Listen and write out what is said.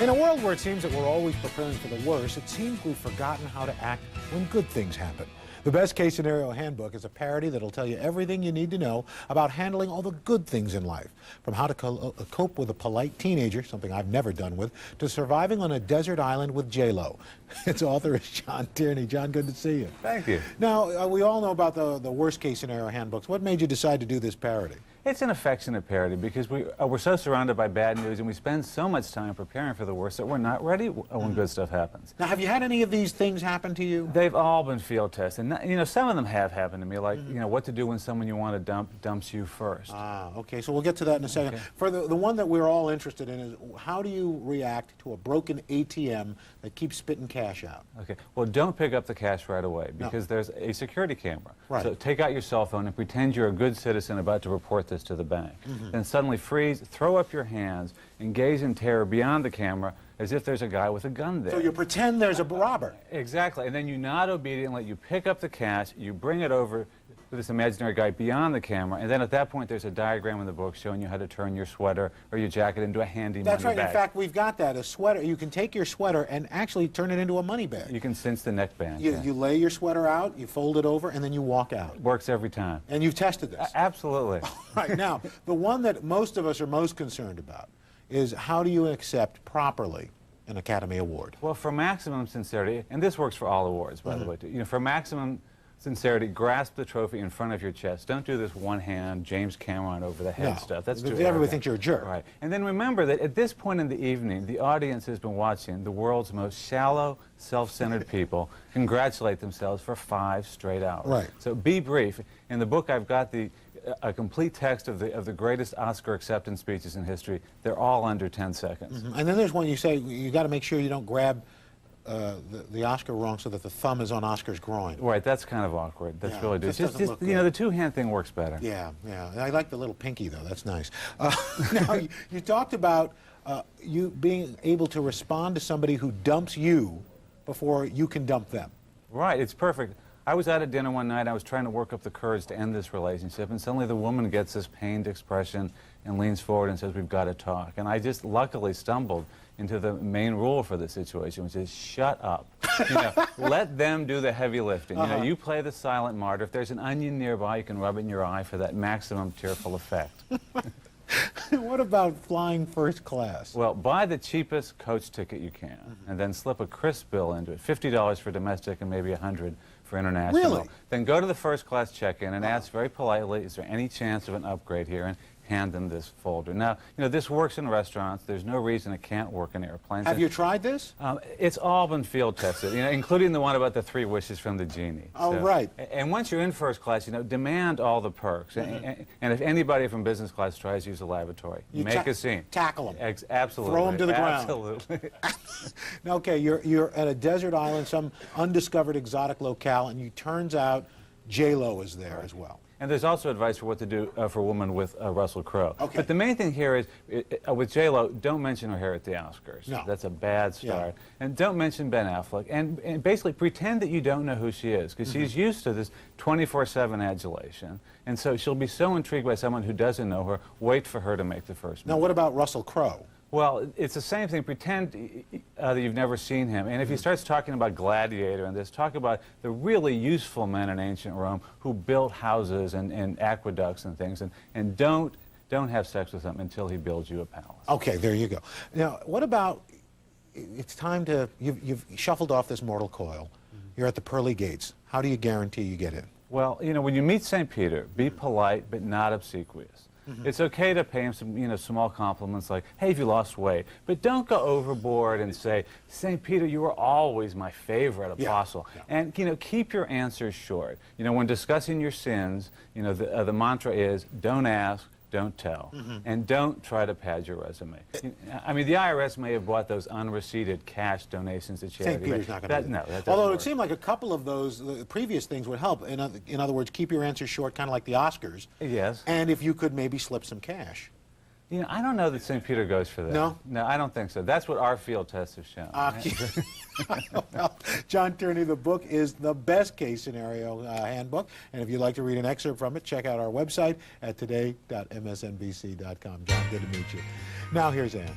In a world where it seems that we're always preparing for the worst, it seems we've forgotten how to act when good things happen. The Best Case Scenario Handbook is a parody that'll tell you everything you need to know about handling all the good things in life, from how to cope with a polite teenager, something I've never done with, to surviving on a desert island with J-Lo. Its author is John Tierney. John, good to see you. Thank you. Now, we all know about the Worst Case Scenario Handbooks. What made you decide to do this parody? It's an affectionate parody because we're so surrounded by bad news and we spend so much time preparing for the worst that we're not ready when good stuff happens. Now, have you had any of these things happen to you? They've all been field tested. And, you know, some of them have happened to me, like, you know, what to do when someone you want to dumps you first. Ah, okay, so we'll get to that in a second. Okay. For the one that we're all interested in is, how do you react to a broken ATM that keeps spitting cash out? Okay, well, don't pick up the cash right away because there's a security camera. Right. So take out your cell phone and pretend you're a good citizen about to report this to the bank. Then suddenly freeze, throw up your hands, and gaze in terror beyond the camera as if there's a guy with a gun there. So you pretend there's a robber. Exactly, and then you nod obediently, you pick up the cash, you bring it over to this imaginary guy beyond the camera, and then at that point there's a diagram in the book showing you how to turn your sweater or your jacket into a handy That's money right. bag. In fact, we've got that, a sweater. You can take your sweater and actually turn it into a money bag. You can cinch the neckband. You lay your sweater out, you fold it over, and then you walk out. Works every time. And you've tested this. Absolutely. Right, now, the one that most of us are most concerned about is, how do you accept properly an Academy Award? Well, for maximum sincerity, and this works for all awards, by the way, too. You know, for maximum sincerity, grasp the trophy in front of your chest. Don't do this one-hand James Cameron over the head stuff. That's too everybody arrogant. thinks you're a jerk. Right. And then remember that at this point in the evening, the audience has been watching the world's most shallow, self-centered people congratulate themselves for 5 straight hours. Right. So be brief. In the book, I've got a complete text of the greatest Oscar acceptance speeches in history. They're all under 10 seconds. And then there's one you say, you got to make sure you don't grab the Oscar wrong so that the thumb is on Oscar's groin. Right, that's kind of awkward. That's really just just doesn't look you know, good. the two-hand thing works better. Yeah, yeah. I like the little pinky, though. That's nice. Now, you talked about you being able to respond to somebody who dumps you before you can dump them. Right, it's perfect. I was out at dinner one night, I was trying to work up the courage to end this relationship, and suddenly the woman gets this pained expression and leans forward and says, "We've got to talk." And I just luckily stumbled into the main rule for the situation, which is shut up. You know, let them do the heavy lifting. You know, you play the silent martyr. If there's an onion nearby, you can rub it in your eye for that maximum tearful effect. What about flying first class? Well, buy the cheapest coach ticket you can, and then slip a crisp bill into it, $50 for domestic and maybe $100 for international. Really? Then go to the first class check-in and ask very politely, is there any chance of an upgrade here? And hand them this folder. Now, you know, this works in restaurants. There's no reason it can't work in airplanes. Have you tried this? It's all been field tested, you know, including the one about the 3 wishes from the genie. Oh, So, right. And once you're in first class, you know, demand all the perks. And if anybody from business class tries to use a lavatory, make a scene. Tackle them. Absolutely. Throw them to the ground. Absolutely. Now, okay, you're at a desert island, some undiscovered exotic locale, and you turns out J-Lo is there as well. And there's also advice for what to do for a woman with Russell Crowe. Okay. But the main thing here is, with J-Lo, don't mention her hair at the Oscars. No. That's a bad start. Yeah. And don't mention Ben Affleck. And basically pretend that you don't know who she is, because she's used to this 24/7 adulation. And so she'll be so intrigued by someone who doesn't know her, wait for her to make the first move. Now, what about Russell Crowe? Well, it's the same thing. Pretend that you've never seen him. And if he starts talking about Gladiator and this, talk about the really useful men in ancient Rome who built houses and aqueducts and things. And don't have sex with him until he builds you a palace. Okay, there you go. Now, what about, it's time to, you've shuffled off this mortal coil. You're at the pearly gates. How do you guarantee you get in? Well, you know, when you meet St. Peter, be polite but not obsequious. It's okay to pay him some, you know, small compliments like, "Hey, have you lost weight?" But don't go overboard and say, "St. Peter, you were always my favorite apostle." Yeah. And, you know, keep your answers short. You know, when discussing your sins, you know, the mantra is, don't ask, don't tell, and don't try to pad your resume. I mean, the IRS may have bought those unreceipted cash donations to charity. St. Peter's not going to do that. No, that doesn't Although work. it seemed like a couple of those previous things would help. In other words, keep your answers short, kind of like the Oscars. Yes. And if you could maybe slip some cash. You know, I don't know that St. Peter goes for that. No? No, I don't think so. That's what our field tests have shown. Well, John Tierney, the book is The Best Case Scenario Handbook. And if you'd like to read an excerpt from it, check out our website at today.msnbc.com. John, good to meet you. Now here's Ann.